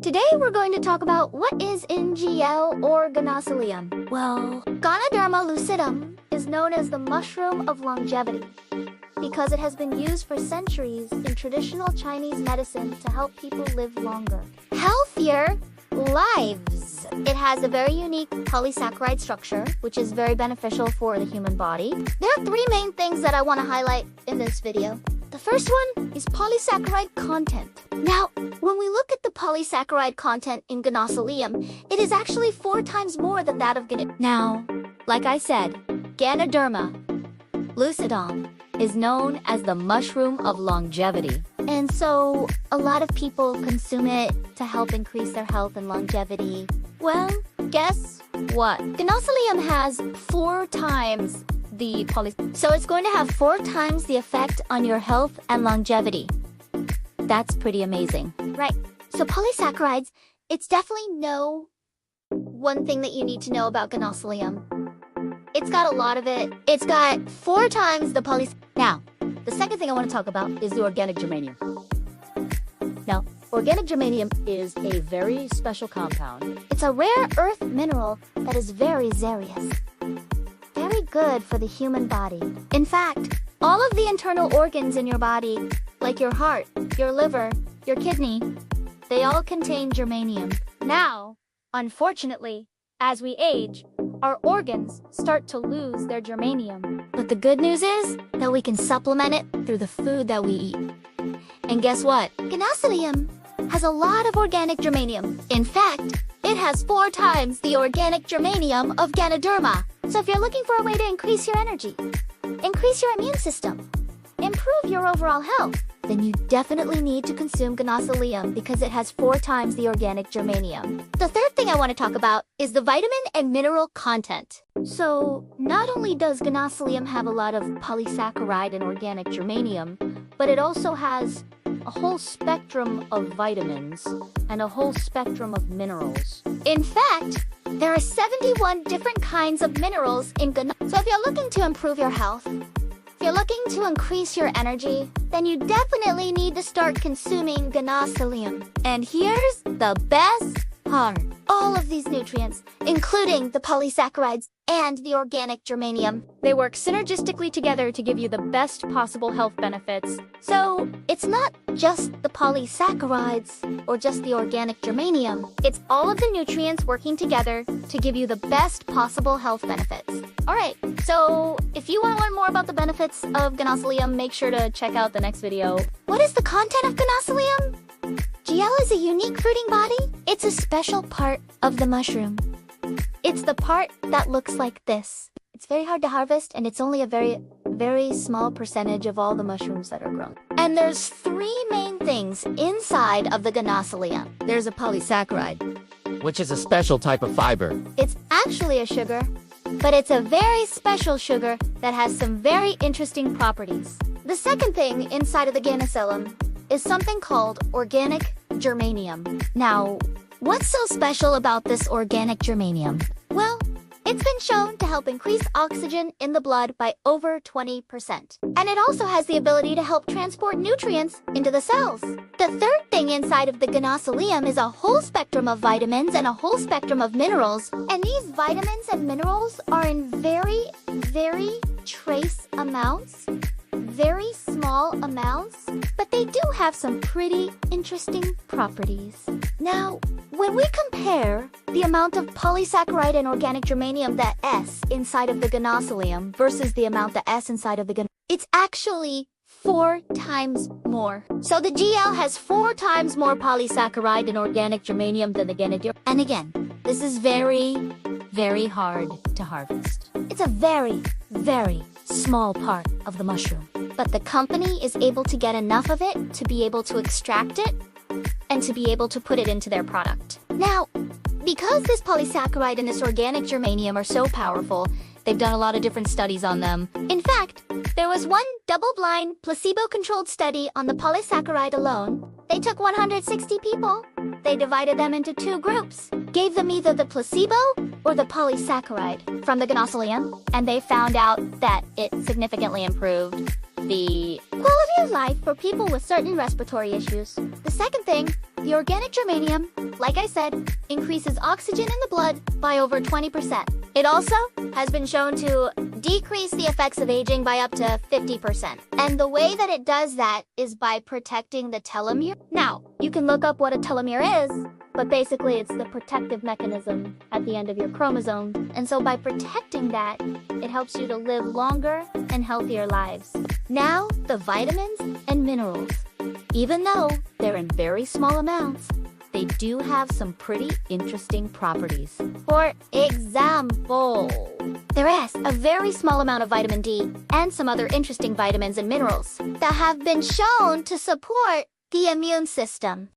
Today we're going to talk about what is in GL or Ganocelium. Well, Ganoderma lucidum is known as the mushroom of longevity because it has been used for centuries in traditional Chinese medicine to help people live longer, healthier lives. It has a very unique polysaccharide structure, which is very beneficial for the human body. There are three main things that I want to highlight in this video. The first one is polysaccharide content. Now, when we look at the polysaccharide content in Ganocelium, it is actually 4 times more than that of Ganoderma. Now, like I said, Ganoderma lucidum is known as the mushroom of longevity. And so, a lot of people consume it to help increase their health and longevity. Well, guess what? Ganocelium has 4 times the so it's going to have 4 times the effect on your health and longevity. That's pretty amazing. Right. So polysaccharides, it's definitely one thing that you need to know about Ganocelium. It's got a lot of it. It's got 4 times the Now, the second thing I want to talk about is the organic germanium. Now, organic germanium is a very special compound. It's a rare earth mineral that is very serious. Very good for the human body. In fact, all of the internal organs in your body, like your heart, your liver, your kidney, they all contain germanium. Now, unfortunately, as we age, our organs start to lose their germanium. But the good news is that we can supplement it through the food that we eat. And guess what? Ganocelium has a lot of organic germanium. In fact, it has 4 times the organic germanium of Ganoderma. So if you're looking for a way to increase your energy, increase your immune system, improve your overall health, then you definitely need to consume Ganocelium because it has 4 times the organic germanium. The third thing I want to talk about is the vitamin and mineral content. So not only does Ganocelium have a lot of polysaccharide and organic germanium, but it also has a whole spectrum of vitamins and a whole spectrum of minerals. In fact, there are 71 different kinds of minerals in Ganocelium. So if you're looking to improve your health, if you're looking to increase your energy, then you definitely need to start consuming Ganocelium. And here's the best part. All of these nutrients, including the polysaccharides and the organic germanium, they work synergistically together to give you the best possible health benefits. So it's not just the polysaccharides or just the organic germanium. It's all of the nutrients working together to give you the best possible health benefits. Alright, so if you want to learn more about the benefits of Ganocelium, make sure to check out the next video. What is the content of Ganocelium? GL is a unique fruiting body. It's a special part of the mushroom. It's the part that looks like this. It's very hard to harvest, and it's only a very small percentage of all the mushrooms that are grown. And there's 3 main things inside of the Ganocelium. There's a polysaccharide, which is a special type of fiber. It's actually a sugar, but it's a very special sugar that has some very interesting properties. The second thing inside of the Ganocelium is something called organic germanium. Now, what's so special about this organic germanium? Well, it's been shown to help increase oxygen in the blood by over 20%. And it also has the ability to help transport nutrients into the cells. The third thing inside of the Ganocelium is a whole spectrum of vitamins and a whole spectrum of minerals. And these vitamins and minerals are in very trace amounts. Very small amounts, but they do have some pretty interesting properties. Now, when we compare the amount of polysaccharide and organic germanium, that S inside of the Ganocelium, versus the amount the S inside of the it's actually 4 times more. So the GL has 4 times more polysaccharide and organic germanium than the Ganoderma. And again, this is very hard to harvest. It's a very small part of the mushroom. But the company is able to get enough of it to be able to extract it and to be able to put it into their product. Now, because this polysaccharide and this organic germanium are so powerful, they've done a lot of different studies on them. In fact, there was one double-blind, placebo-controlled study on the polysaccharide alone. They took 160 people. They divided them into 2 groups, gave them either the placebo or the polysaccharide from the Ganocelium, and they found out that it significantly improved the quality of life for people with certain respiratory issues. The second thing The organic germanium, like I said, increases oxygen in the blood by over 20%. It also has been shown to decrease the effects of aging by up to 50%. And the way that it does that is by protecting the telomere. Now, you can look up what a telomere is, but basically it's the protective mechanism at the end of your chromosome. And so by protecting that, it helps you to live longer and healthier lives. Now, the vitamins and minerals. Even though they're in very small amounts, they do have some pretty interesting properties. For example, there is a very small amount of vitamin D and some other interesting vitamins and minerals that have been shown to support the immune system.